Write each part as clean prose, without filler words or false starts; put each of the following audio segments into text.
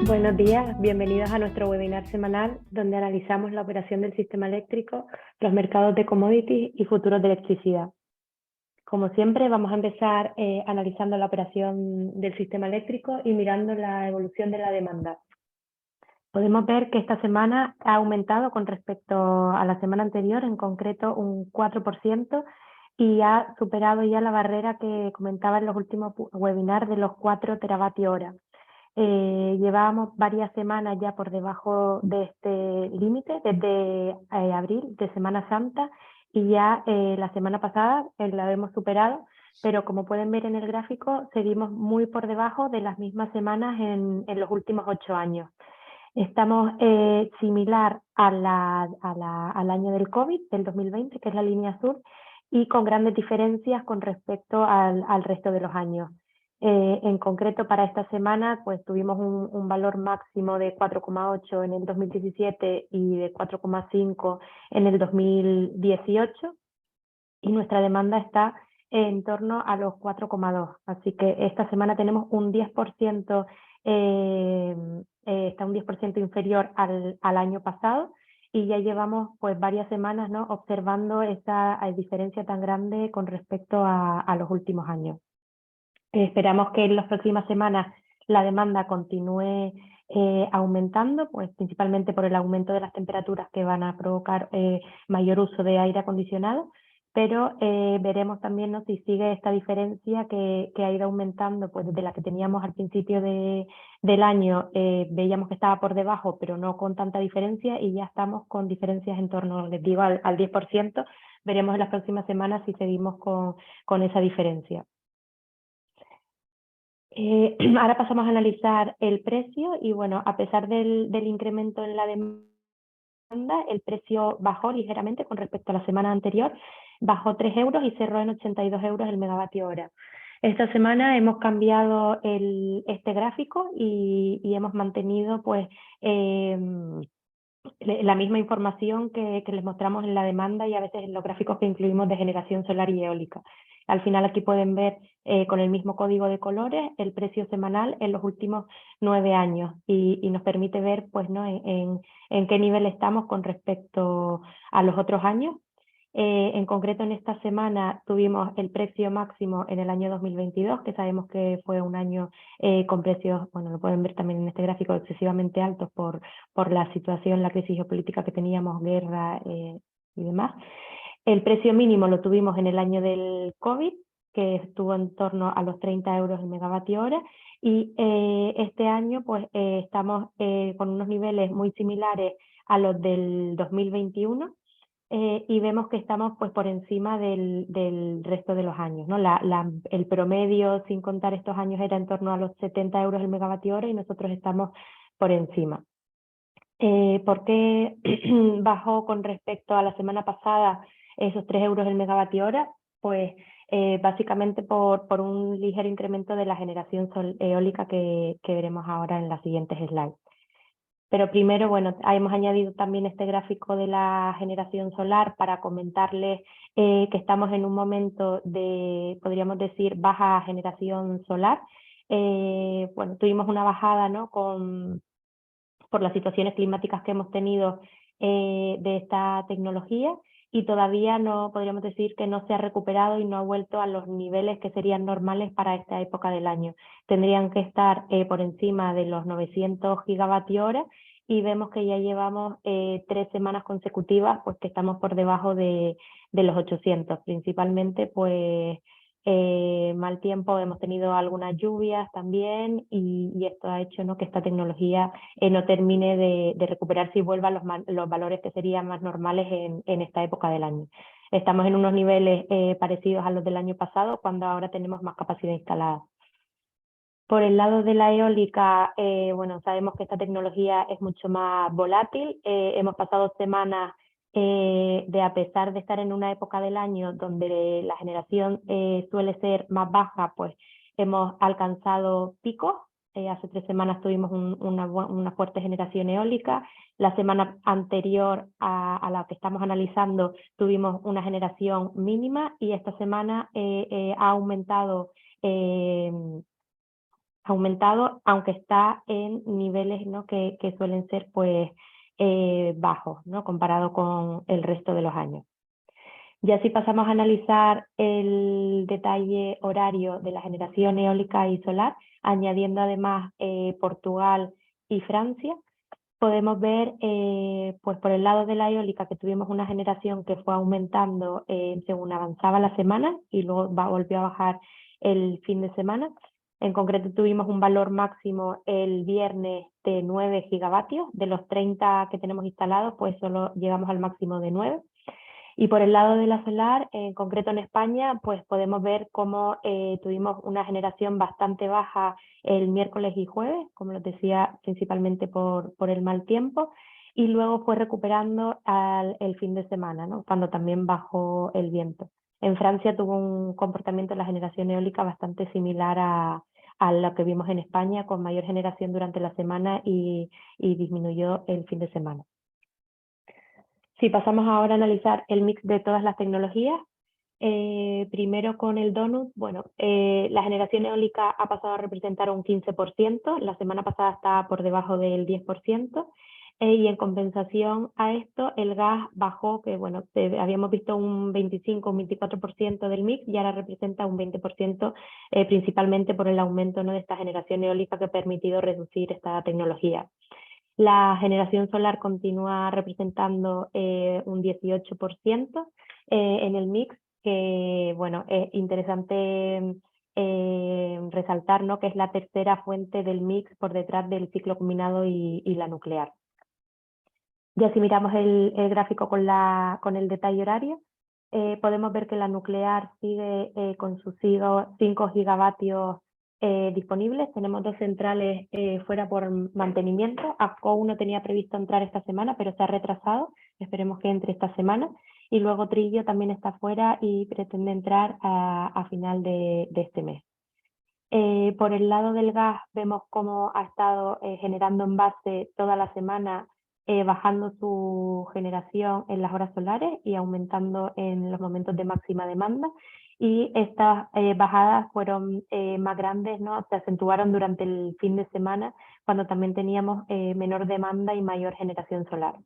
Buenos días, bienvenidos a nuestro webinar semanal donde analizamos la operación del sistema eléctrico, los mercados de commodities y futuros de electricidad. Como siempre, vamos a empezar analizando la operación del sistema eléctrico y mirando la evolución de la demanda. Podemos ver que esta semana ha aumentado con respecto a la semana anterior, en concreto un 4%, y ha superado ya la barrera que comentaba en los últimos webinars de los 4 teravatios hora. Llevábamos varias semanas ya por debajo de este límite, desde abril, de Semana Santa, y ya la semana pasada la hemos superado, pero como pueden ver en el gráfico, seguimos muy por debajo de las mismas semanas en los últimos 8 años. Estamos similar al año del COVID, del 2020, que es la línea azul, y con grandes diferencias con respecto al resto de los años. En concreto, para esta semana, pues tuvimos un valor máximo de 4,8 en el 2017 y de 4,5 en el 2018, y nuestra demanda está en torno a los 4,2. Así que esta semana tenemos un 10%, está un 10% inferior al año pasado, y ya llevamos pues varias semanas, ¿no?, observando esa diferencia tan grande con respecto a los últimos años. Esperamos que en las próximas semanas la demanda continúe aumentando, pues principalmente por el aumento de las temperaturas que van a provocar mayor uso de aire acondicionado, pero veremos también, ¿no?, si sigue esta diferencia que ha ido aumentando, pues desde la que teníamos al principio del año, veíamos que estaba por debajo, pero no con tanta diferencia, y ya estamos con diferencias en torno, les digo, al 10%. Veremos en las próximas semanas si seguimos con esa diferencia. Ahora pasamos a analizar el precio y, bueno, a pesar del incremento en la demanda, el precio bajó ligeramente con respecto a la semana anterior, bajó 3 euros y cerró en 82 euros el megavatio hora. Esta semana hemos cambiado este gráfico y hemos mantenido pues la misma información que les mostramos en la demanda y a veces en los gráficos que incluimos de generación solar y eólica. Al final aquí pueden ver con el mismo código de colores el precio semanal en los últimos 9 años y nos permite ver pues, ¿no?, en qué nivel estamos con respecto a los otros años. En concreto, en esta semana tuvimos el precio máximo en el año 2022, que sabemos que fue un año con precios, bueno, lo pueden ver también en este gráfico, excesivamente altos por la situación, la crisis geopolítica que teníamos, guerra y demás. El precio mínimo lo tuvimos en el año del COVID, que estuvo en torno a los 30 euros el megavatio hora, y este año pues estamos con unos niveles muy similares a los del 2021, y vemos que estamos pues por encima del resto de los años, ¿no? El promedio, sin contar estos años, era en torno a los 70 euros el megavatio hora y nosotros estamos por encima. ¿Por qué bajó con respecto a la semana pasada esos 3 euros el megavatio hora? Pues básicamente por un ligero incremento de la generación eólica que veremos ahora en las siguientes slides. Pero primero, bueno, hemos añadido también este gráfico de la generación solar para comentarles que estamos en un momento de, podríamos decir, baja generación solar. Bueno, tuvimos una bajada, ¿no?, por las situaciones climáticas que hemos tenido de esta tecnología, y todavía no podríamos decir que no se ha recuperado y no ha vuelto a los niveles que serían normales para esta época del año. Tendrían que estar por encima de los 900 gigavatios hora, y vemos que ya llevamos 3 semanas consecutivas pues que estamos por debajo de los 800, principalmente pues mal tiempo, hemos tenido algunas lluvias también, y esto ha hecho, ¿no?, que esta tecnología no termine de recuperarse y vuelva a los valores que serían más normales en esta época del año. Estamos en unos niveles parecidos a los del año pasado, cuando ahora tenemos más capacidad instalada. Por el lado de la eólica, bueno, sabemos que esta tecnología es mucho más volátil. Hemos pasado semanas de, a pesar de estar en una época del año donde la generación suele ser más baja, pues hemos alcanzado picos. Hace 3 semanas tuvimos una fuerte generación eólica. La semana anterior a la que estamos analizando tuvimos una generación mínima, y esta semana ha aumentado aumentado, aunque está en niveles, ¿no?, que suelen ser pues bajos, ¿no?, comparado con el resto de los años. Ya si pasamos a analizar el detalle horario de la generación eólica y solar, añadiendo además Portugal y Francia, podemos ver pues por el lado de la eólica que tuvimos una generación que fue aumentando según avanzaba la semana y luego volvió a bajar el fin de semana. En concreto tuvimos un valor máximo el viernes de 9 gigavatios, de los 30 que tenemos instalados pues solo llegamos al máximo de 9. Y por el lado de la solar, en concreto en España, pues podemos ver cómo tuvimos una generación bastante baja el miércoles y jueves, como les decía, principalmente por el mal tiempo, y luego fue recuperando el fin de semana, ¿no?, cuando también bajó el viento. En Francia tuvo un comportamiento de la generación eólica bastante similar a lo que vimos en España, con mayor generación durante la semana y disminuyó el fin de semana. Si pasamos ahora a analizar el mix de todas las tecnologías, primero con el donut, bueno, la generación eólica ha pasado a representar un 15%, la semana pasada estaba por debajo del 10%, y en compensación a esto el gas bajó, que bueno, habíamos visto un 25, un 24% del mix y ahora representa un 20%, principalmente por el aumento, ¿no?, de esta generación eólica que ha permitido reducir esta tecnología. La generación solar continúa representando un 18% en el mix, que bueno, es interesante resaltar, ¿no?, que es la tercera fuente del mix por detrás del ciclo combinado y la nuclear. Ya si miramos el gráfico con el detalle horario, podemos ver que la nuclear sigue con sus 5 gigavatios disponibles. Tenemos 2 centrales fuera por mantenimiento. AFCO 1 tenía previsto entrar esta semana, pero se ha retrasado. Esperemos que entre esta semana. Y luego Trillo también está fuera y pretende entrar a final de este mes. Por el lado del gas vemos cómo ha estado generando envase toda la semana, bajando su generación en las horas solares y aumentando en los momentos de máxima demanda. Y estas bajadas fueron más grandes, ¿no?, se acentuaron durante el fin de semana, cuando también teníamos menor demanda y mayor generación solar.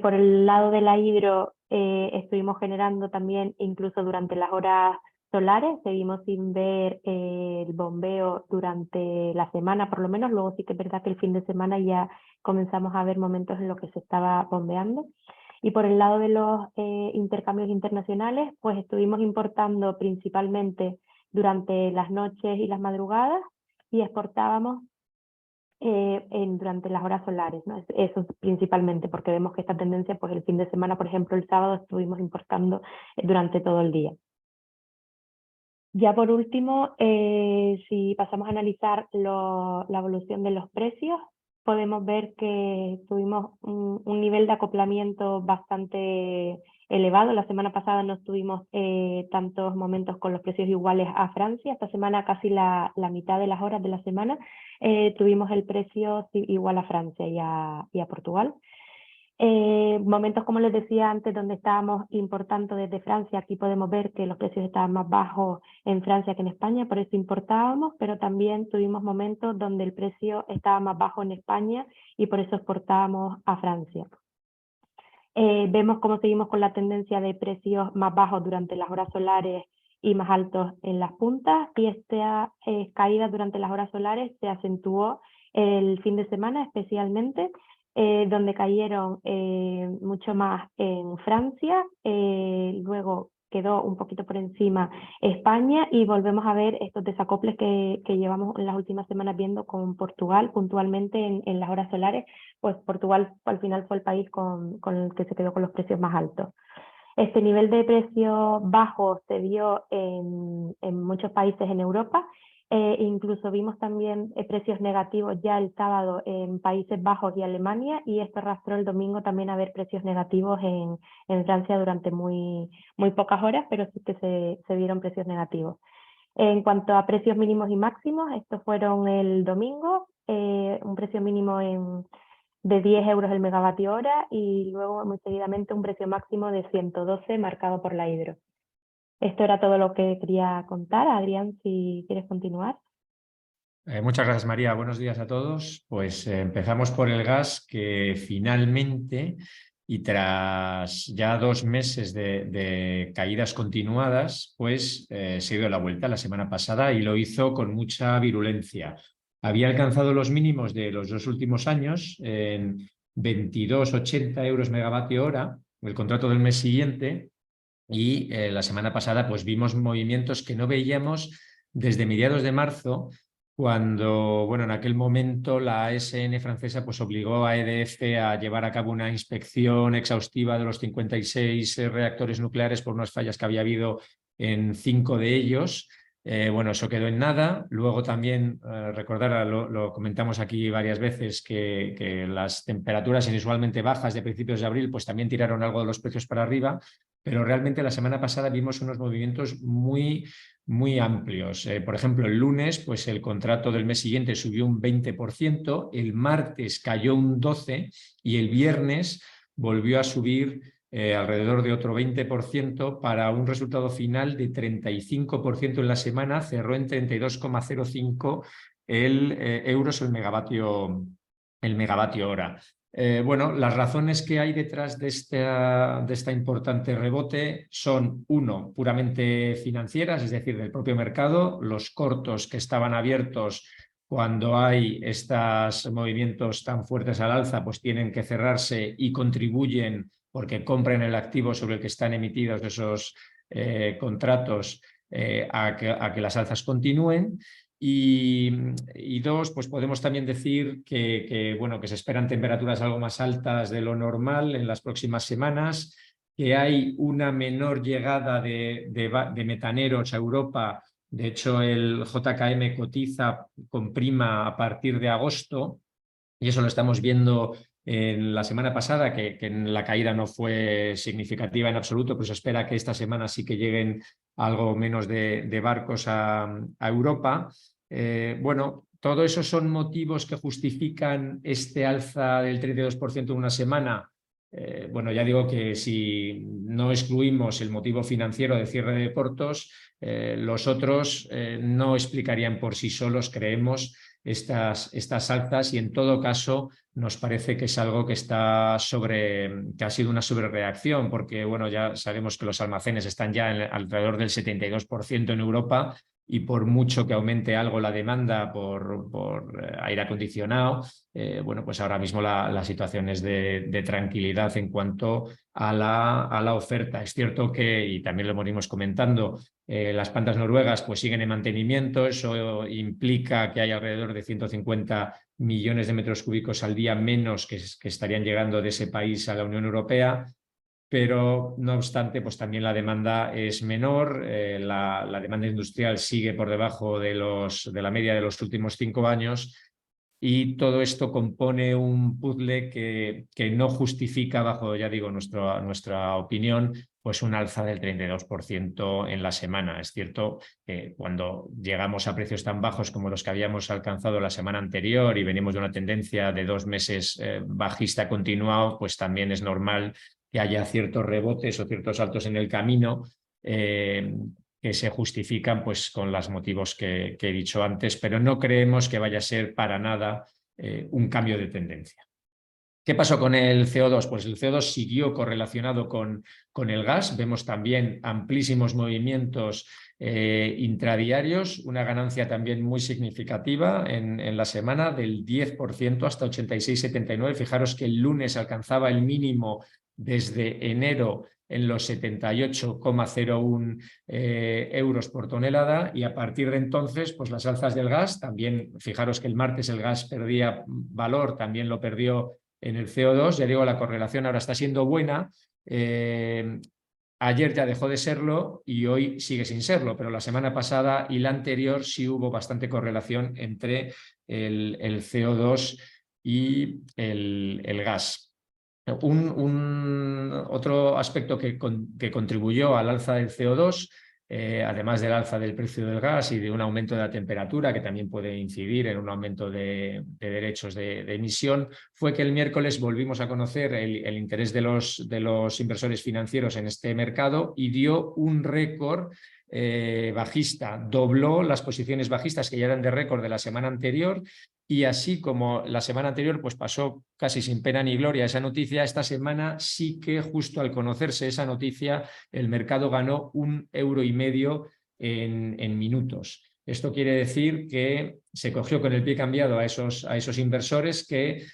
Por el lado de la hidro, estuvimos generando también incluso durante las horas solares, seguimos sin ver el bombeo durante la semana por lo menos, luego sí que es verdad que el fin de semana ya comenzamos a ver momentos en los que se estaba bombeando. Y por el lado de los intercambios internacionales, pues estuvimos importando principalmente durante las noches y las madrugadas y exportábamos durante las horas solares, ¿no? Eso principalmente, porque vemos que esta tendencia, pues el fin de semana, por ejemplo, el sábado estuvimos importando durante todo el día. Ya por último, si pasamos a analizar la evolución de los precios, podemos ver que tuvimos un nivel de acoplamiento bastante elevado. La semana pasada no tuvimos tantos momentos con los precios iguales a Francia. Esta semana casi la mitad de las horas de la semana tuvimos el precio igual a Francia y a Portugal. Momentos, como les decía antes, donde estábamos importando desde Francia, aquí podemos ver que los precios estaban más bajos en Francia que en España, por eso importábamos, pero también tuvimos momentos donde el precio estaba más bajo en España y por eso exportábamos a Francia. Vemos cómo seguimos con la tendencia de precios más bajos durante las horas solares y más altos en las puntas, y esta caída durante las horas solares se acentuó el fin de semana especialmente, donde cayeron mucho más en Francia, luego quedó un poquito por encima España y volvemos a ver estos desacoples que llevamos en las últimas semanas viendo con Portugal, puntualmente en las horas solares, pues Portugal al final fue el país con el que se quedó con los precios más altos. Este nivel de precios bajos se vio en muchos países en Europa, incluso vimos también precios negativos ya el sábado en Países Bajos y Alemania, y esto arrastró el domingo también a ver precios negativos en Francia durante muy pocas horas, pero sí que se vieron precios negativos. En cuanto a precios mínimos y máximos, estos fueron el domingo, un precio mínimo de 10 euros el megavatio hora y luego muy seguidamente un precio máximo de 112 marcado por la hidro. Esto era todo lo que quería contar. Adrián, si quieres continuar. Muchas gracias, María. Buenos días a todos. Pues empezamos por el gas, que finalmente, y tras ya 2 meses de caídas continuadas, pues se dio la vuelta la semana pasada y lo hizo con mucha virulencia. Había alcanzado los mínimos de los 2 últimos años en 22,80 euros megavatio hora, el contrato del mes siguiente, y la semana pasada pues vimos movimientos que no veíamos desde mediados de marzo, cuando, bueno, en aquel momento la ASN francesa pues obligó a EDF a llevar a cabo una inspección exhaustiva de los 56 reactores nucleares por unas fallas que había habido en 5 de ellos. Bueno, eso quedó en nada. Luego también, recordar, lo comentamos aquí varias veces, que las temperaturas inusualmente bajas de principios de abril pues también tiraron algo de los precios para arriba, pero realmente la semana pasada vimos unos movimientos muy amplios. Por ejemplo, el lunes, pues el contrato del mes siguiente subió un 20%, el martes cayó un 12% y el viernes volvió a subir alrededor de otro 20%, para un resultado final de 35% en la semana. Cerró en 32,05 euros el megavatio hora. Bueno, las razones que hay detrás de esta importante rebote son, uno, puramente financieras, es decir, del propio mercado. Los cortos que estaban abiertos cuando hay estos movimientos tan fuertes al alza, pues tienen que cerrarse y contribuyen, porque compran el activo sobre el que están emitidos esos contratos, a que las alzas continúen. Y dos, pues podemos también decir bueno, que se esperan temperaturas algo más altas de lo normal en las próximas semanas, que hay una menor llegada de metaneros a Europa. De hecho, el JKM cotiza con prima a partir de agosto, y eso lo estamos viendo en la semana pasada, que la caída no fue significativa en absoluto, pues se espera que esta semana sí que lleguen algo menos de barcos a Europa. Bueno, todo eso son motivos que justifican este alza del 32% en una semana. Bueno, ya digo que si no excluimos el motivo financiero de cierre de cortos, los otros no explicarían por sí solos, creemos, estas alzas, y en todo caso nos parece que es algo que que ha sido una sobrereacción, porque bueno, ya sabemos que los almacenes están ya alrededor del 72% en Europa, y por mucho que aumente algo la demanda por aire acondicionado, bueno, pues ahora mismo la situación es de tranquilidad en cuanto a la oferta. Es cierto que, y también lo venimos comentando, las plantas noruegas pues siguen en mantenimiento. Eso implica que hay alrededor de 150 millones de metros cúbicos al día menos que estarían llegando de ese país a la Unión Europea. Pero no obstante, pues también la demanda es menor. La demanda industrial sigue por debajo de la media de los últimos 5 años, y todo esto compone un puzzle que no justifica, bajo, ya digo, nuestra opinión, pues un alza del 32% en la semana. Es cierto que cuando llegamos a precios tan bajos como los que habíamos alcanzado la semana anterior y venimos de una tendencia de 2 meses bajista continuado, pues también es normal que haya ciertos rebotes o ciertos saltos en el camino, que se justifican pues con los motivos que he dicho antes, pero no creemos que vaya a ser para nada un cambio de tendencia. ¿Qué pasó con el CO2? Pues el CO2 siguió correlacionado con el gas. Vemos también amplísimos movimientos intradiarios, una ganancia también muy significativa en la semana del 10% hasta 86,79. Fijaros que el lunes alcanzaba el mínimo desde enero en los 78,01 euros por tonelada, y a partir de entonces pues las alzas del gas también. Fijaros que el martes el gas perdía valor, también lo perdió en el CO2. Ya digo, la correlación ahora está siendo buena. Ayer ya dejó de serlo y hoy sigue sin serlo, pero la semana pasada y la anterior sí hubo bastante correlación entre el CO2 y el gas. Otro aspecto que contribuyó al alza del CO2, además del alza del precio del gas y de un aumento de la temperatura, que también puede incidir en un aumento de derechos de emisión, fue que el miércoles volvimos a conocer el interés de los inversores financieros en este mercado, y dio un récord bajista dobló las posiciones bajistas que ya eran de récord de la semana anterior, y así como la semana anterior pues pasó casi sin pena ni gloria esa noticia, esta semana sí que justo al conocerse esa noticia el mercado ganó 1,5 € en minutos. Esto quiere decir que se cogió con el pie cambiado a esos inversores que,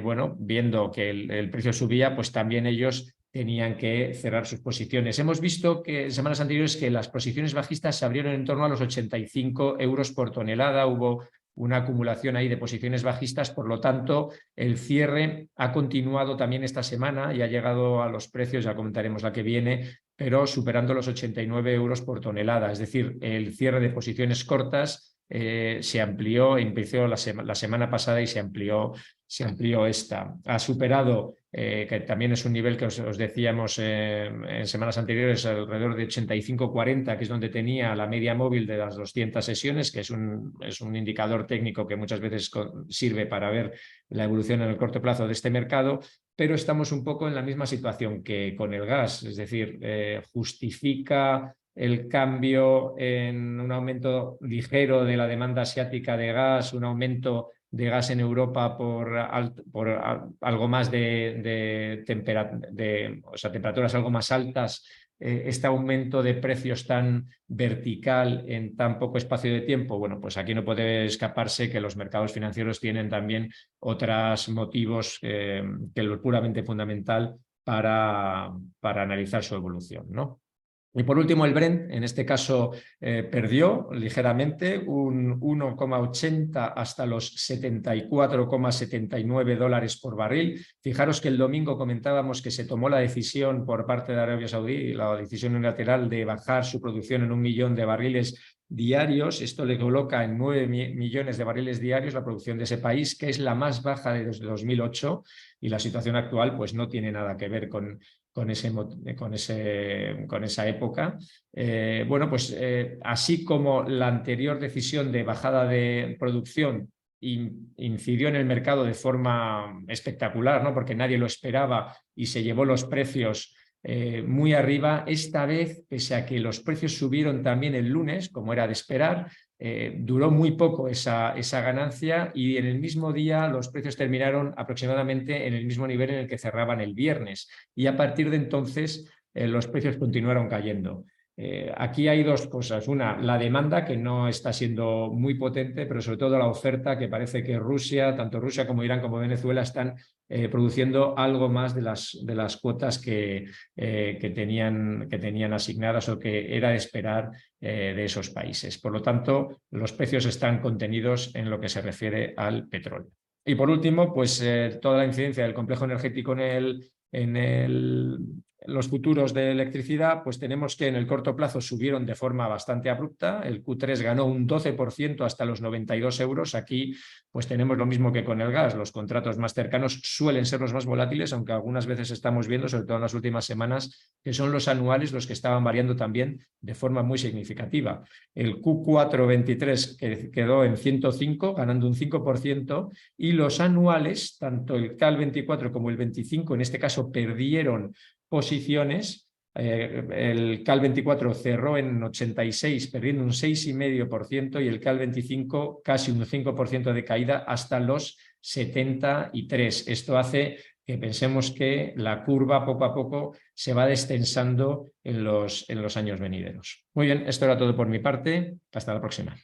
bueno, viendo que el precio subía, pues también ellos tenían que cerrar sus posiciones. Hemos visto que en semanas anteriores que las posiciones bajistas se abrieron en torno a los 85 € por tonelada. Hubo una acumulación ahí de posiciones bajistas, por lo tanto, el cierre ha continuado también esta semana y ha llegado a los precios, ya comentaremos la que viene, pero superando los 89 € por tonelada. Es decir, el cierre de posiciones cortas se amplió, empezó la semana pasada y se amplió esta. Ha superado, que también es un nivel que os decíamos en semanas anteriores, alrededor de 85,40, que es donde tenía la media móvil de las 200 sesiones, que es un indicador técnico que muchas veces sirve para ver la evolución en el corto plazo de este mercado, pero estamos un poco en la misma situación que con el gas, es decir, justifica el cambio en un aumento ligero de la demanda asiática de gas, un aumento de gas en Europa por algo más temperaturas algo más altas, este aumento de precios tan vertical en tan poco espacio de tiempo. Bueno, pues aquí no puede escaparse que los mercados financieros tienen también otros motivos que lo puramente fundamental para analizar su evolución, ¿no? Y por último, el Brent, en este caso, perdió ligeramente un 1,80 hasta los 74,79 dólares por barril. Fijaros que el domingo comentábamos que se tomó la decisión por parte de Arabia Saudí, la decisión unilateral de bajar su producción en 1 millón de barriles diarios. Esto le coloca en 9 millones de barriles diarios la producción de ese país, que es la más baja desde 2008, y la situación actual pues no tiene nada que ver con esa época. Bueno, pues así como la anterior decisión de bajada de producción incidió en el mercado de forma espectacular, ¿no? Porque nadie lo esperaba y se llevó los precios muy arriba, esta vez, pese a que los precios subieron también el lunes, como era de esperar, duró muy poco esa ganancia, y en el mismo día los precios terminaron aproximadamente en el mismo nivel en el que cerraban el viernes, y a partir de entonces los precios continuaron cayendo. Aquí hay dos cosas. Una, la demanda, que no está siendo muy potente, pero sobre todo la oferta, que parece que Rusia, tanto Rusia como Irán como Venezuela, están produciendo algo más de las cuotas que tenían asignadas o que era de esperar de esos países. Por lo tanto, los precios están contenidos en lo que se refiere al petróleo. Y por último, pues toda la incidencia del complejo energético en los futuros de electricidad, pues tenemos que en el corto plazo subieron de forma bastante abrupta. El Q3 ganó un 12% hasta los 92 €. Aquí pues tenemos lo mismo que con el gas. Los contratos más cercanos suelen ser los más volátiles, aunque algunas veces estamos viendo, sobre todo en las últimas semanas, que son los anuales los que estaban variando también de forma muy significativa. El Q4 23 quedó en 105, ganando un 5%, y los anuales, tanto el CAL 24 como el 25, en este caso perdieron posiciones. El CAL 24 cerró en 86, perdiendo un 6,5%, y el CAL 25 casi un 5% de caída hasta los 73. Esto hace que pensemos que la curva poco a poco se va destensando en los años venideros. Muy bien, esto era todo por mi parte. Hasta la próxima.